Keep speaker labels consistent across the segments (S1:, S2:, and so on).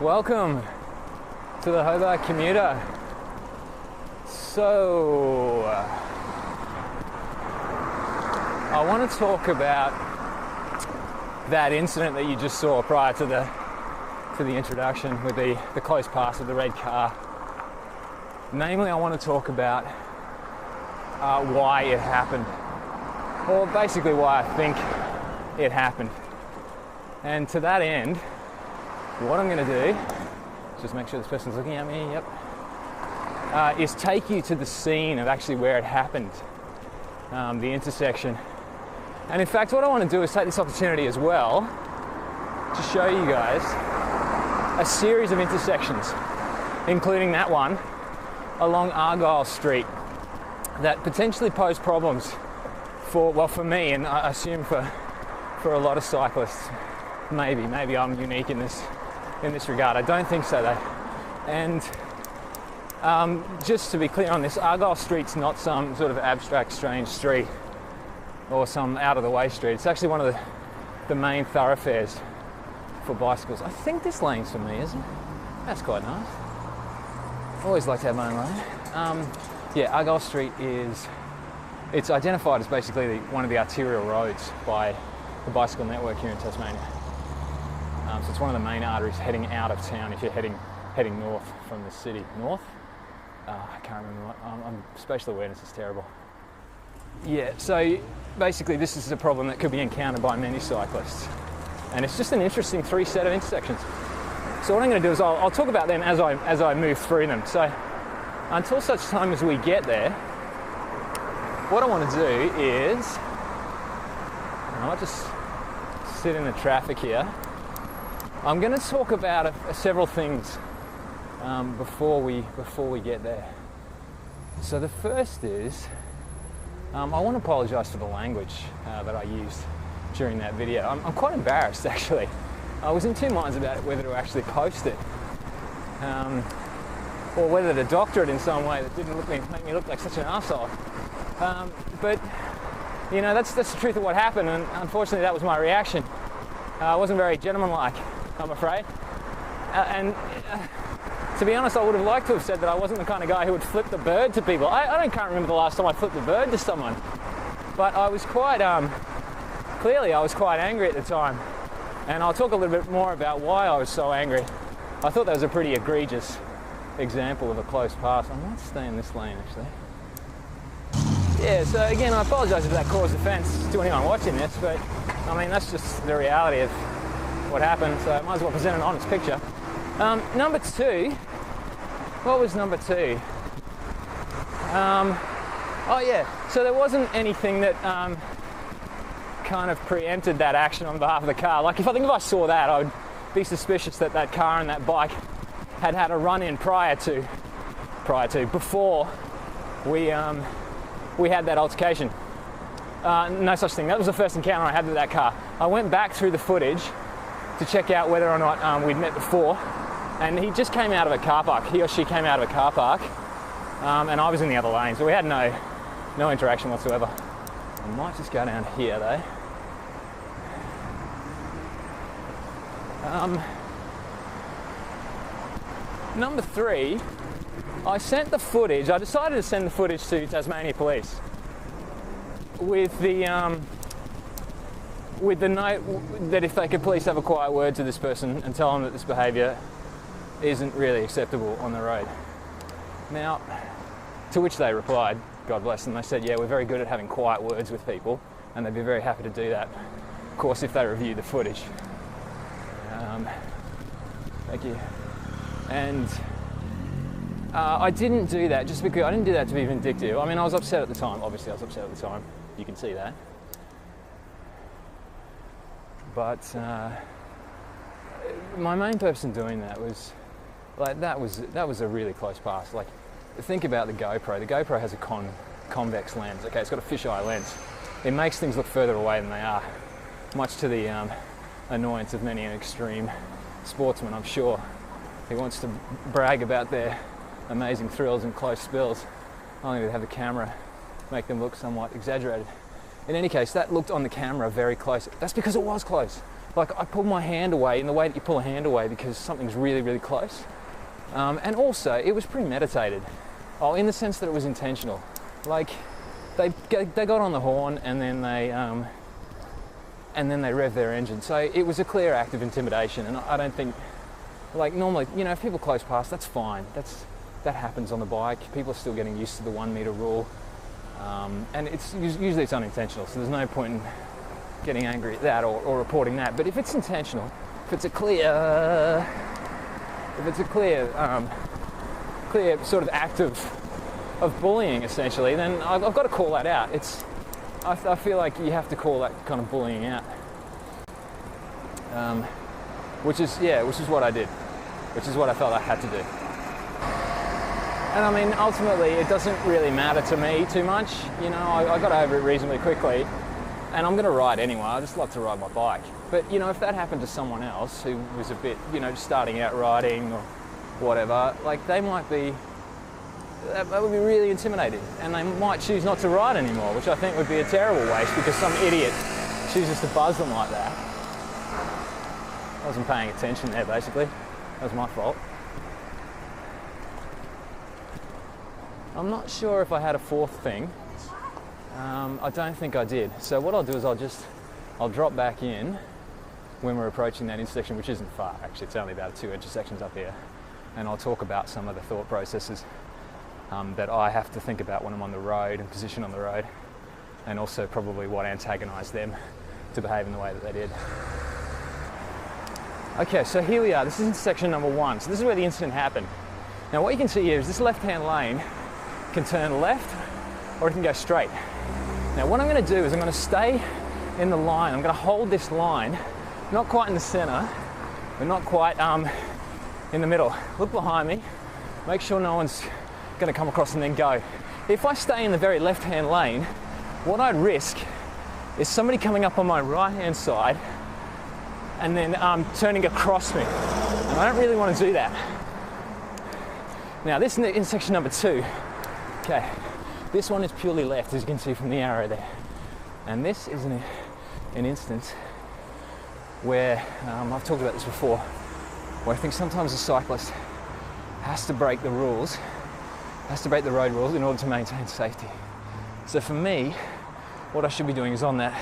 S1: Welcome to the Hobart commuter. So, I want to talk about that incident that you just saw prior to the introduction with the close pass of the red car. Namely, I want to talk about why it happened, or basically why I think it happened. And to that end, what I'm going to do, just make sure this person's looking at me, is take you to the scene of actually where it happened, the intersection. And in fact, what I want to do is take this opportunity as well to show you guys a series of intersections, including that one along Argyle Street, that potentially pose problems for me, and I assume for a lot of cyclists. Maybe I'm unique in this regard. I don't think so though. And just to be clear on this, Argyle Street's not some sort of abstract, strange street or some out-of-the-way street. It's actually one of the main thoroughfares for bicycles. I think this lane's for me, isn't it? That's quite nice. Always like to have my own lane. Yeah, Argyle Street it's identified as basically one of the arterial roads by the bicycle network here in Tasmania. So it's one of the main arteries heading out of town if you're heading north from the city. North? I can't remember what. Spatial awareness is terrible. Yeah, so basically this is a problem that could be encountered by many cyclists. And it's just an interesting three set of intersections. So what I'm going to do is I'll talk about them as I move through them. So until such time as we get there, what I want to do is, I might just sit in the traffic here. I'm going to talk about several things before we get there. So the first is, I want to apologise for the language that I used during that video. I'm quite embarrassed actually. I was in two minds about whether to actually post it, or whether to doctor it in some way that didn't make me look like such an arsehole. But you know, that's the truth of what happened, and unfortunately that was my reaction. I wasn't very gentlemanlike, I'm afraid. To be honest, I would have liked to have said that I wasn't the kind of guy who would flip the bird to people. I can't remember the last time I flipped the bird to someone. But I was quite, clearly I was quite angry at the time. And I'll talk a little bit more about why I was so angry. I thought that was a pretty egregious example of a close pass. I might stay in this lane actually. Yeah, so again, I apologise if that caused offence to anyone watching this, but I mean, that's just the reality of what happened, so I might as well present an honest picture. Number two, what was number two? Oh yeah, so there wasn't anything that kind of preempted that action on behalf of the car. Like if I saw that, I would be suspicious that that car and that bike had a run-in before we had that altercation. No such thing. That was the first encounter I had with that car. I went back through the footage to check out whether or not we'd met before, and he just came out of a car park. He or she came out of a car park, and I was in the other lane, so we had no interaction whatsoever. I might just go down here though. Number three, I decided to send the footage to Tasmania Police with the note that if they could please have a quiet word to this person and tell them that this behaviour isn't really acceptable on the road. Now, to which they replied, God bless them, they said, yeah, we're very good at having quiet words with people, and they'd be very happy to do that, of course, if they review the footage. Thank you. And I didn't do that just because I didn't do that to be vindictive. I mean, I was upset at the time. Obviously, I was upset at the time. You can see that. But my main purpose in doing that was, like, that was a really close pass. Like, think about the GoPro. The GoPro has a convex lens. Okay, it's got a fisheye lens. It makes things look further away than they are, much to the annoyance of many an extreme sportsman, I'm sure, who wants to brag about their amazing thrills and close spills, only to have the camera make them look somewhat exaggerated. In any case, that looked on the camera very close. That's because it was close. Like, I pulled my hand away in the way that you pull a hand away because something's really, really close. And also, it was premeditated. Oh, in the sense that it was intentional. Like, they got on the horn and then they revved their engine. So it was a clear act of intimidation. And I don't think, like, normally, you know, if people close past, that's fine. That happens on the bike. People are still getting used to the 1 meter rule. And usually it's unintentional, so there's no point in getting angry at that or reporting that. But if it's intentional, if it's a clear sort of act of bullying, essentially, then I've got to call that out. I feel like you have to call that kind of bullying out, which is what I did, which is what I felt I had to do. And I mean, ultimately, it doesn't really matter to me too much. You know, I got over it reasonably quickly, and I'm going to ride anyway. I just love to ride my bike. But, you know, if that happened to someone else who was a bit, you know, starting out riding or whatever, like, that would be really intimidating. And they might choose not to ride anymore, which I think would be a terrible waste because some idiot chooses to buzz them like that. I wasn't paying attention there, basically. That was my fault. I'm not sure if I had a fourth thing. I don't think I did. So what I'll do is I'll drop back in when we're approaching that intersection, which isn't far actually. It's only about 2 intersections up here. And I'll talk about some of the thought processes that I have to think about when I'm on the road and position on the road, and also probably what antagonised them to behave in the way that they did. Okay, so here we are. This is intersection number 1. So this is where the incident happened. Now what you can see here is this left-hand lane can turn left or it can go straight. Now what I'm going to do is I'm going to stay in the line. I'm going to hold this line, not quite in the center, but not quite in the middle. Look behind me, make sure no one's going to come across and then go. If I stay in the very left-hand lane, what I'd risk is somebody coming up on my right-hand side and then turning across me. And I don't really want to do that. Now this is intersection number 2. Okay, this one is purely left, as you can see from the arrow there. And this is an instance where, I've talked about this before, where I think sometimes a cyclist has to break the rules, has to break the road rules in order to maintain safety. So for me, what I should be doing is on that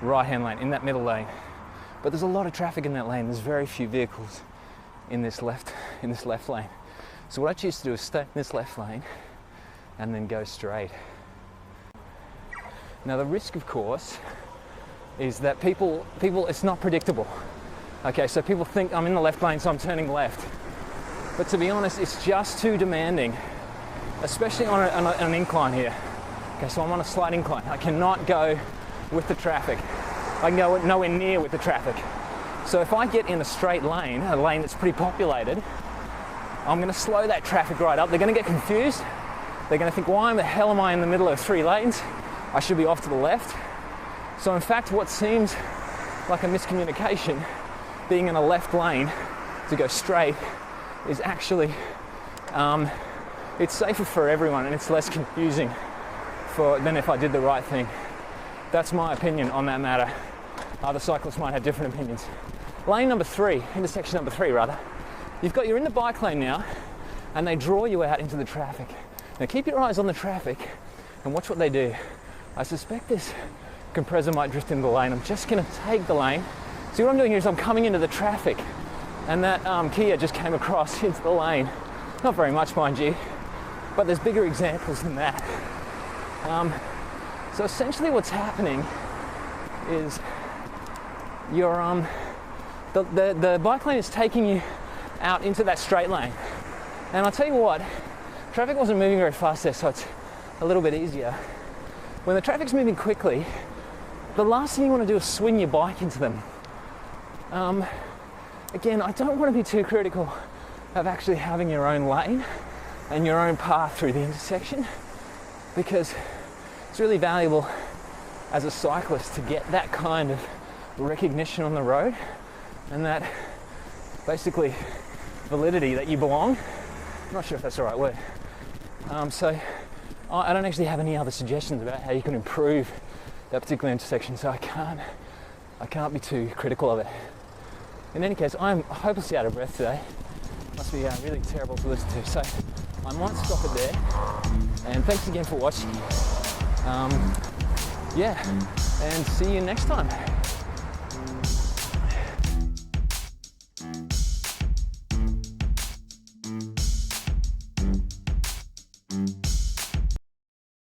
S1: right-hand lane, in that middle lane. But there's a lot of traffic in that lane. There's very few vehicles in this left lane. So what I choose to do is stay in this left lane and then go straight. Now the risk, of course, is that people, it's not predictable. Okay, so people think I'm in the left lane, so I'm turning left. But to be honest, it's just too demanding, especially on an incline here. Okay, so I'm on a slight incline. I cannot go with the traffic. I can go nowhere near with the traffic. So if I get in a straight lane, a lane that's pretty populated, I'm going to slow that traffic right up. They're going to get confused. They're going to think, why the hell am I in the middle of 3 lanes? I should be off to the left. So in fact, what seems like a miscommunication, being in a left lane to go straight, is actually, it's safer for everyone and it's less confusing than if I did the right thing. That's my opinion on that matter. Other cyclists might have different opinions. Lane number 3, intersection number 3 rather. You're in the bike lane now, and they draw you out into the traffic. Now keep your eyes on the traffic and watch what they do. I suspect this compressor might drift into the lane. I'm just going to take the lane. See, what I'm doing here is I'm coming into the traffic, and that Kia just came across into the lane. Not very much, mind you, but there's bigger examples than that. So essentially what's happening is the bike lane is taking you out into that straight lane. And I'll tell you what, traffic wasn't moving very fast there, so it's a little bit easier. When the traffic's moving quickly, the last thing you want to do is swing your bike into them. Again, I don't want to be too critical of actually having your own lane and your own path through the intersection, because it's really valuable as a cyclist to get that kind of recognition on the road and that basically validity that you belong. I'm not sure if that's the right word. So I don't actually have any other suggestions about how you can improve that particular intersection, so I can't be too critical of it. In any case, I'm hopelessly out of breath today. Must be really terrible to listen to, so I might stop it there. And thanks again for watching. Yeah, and see you next time.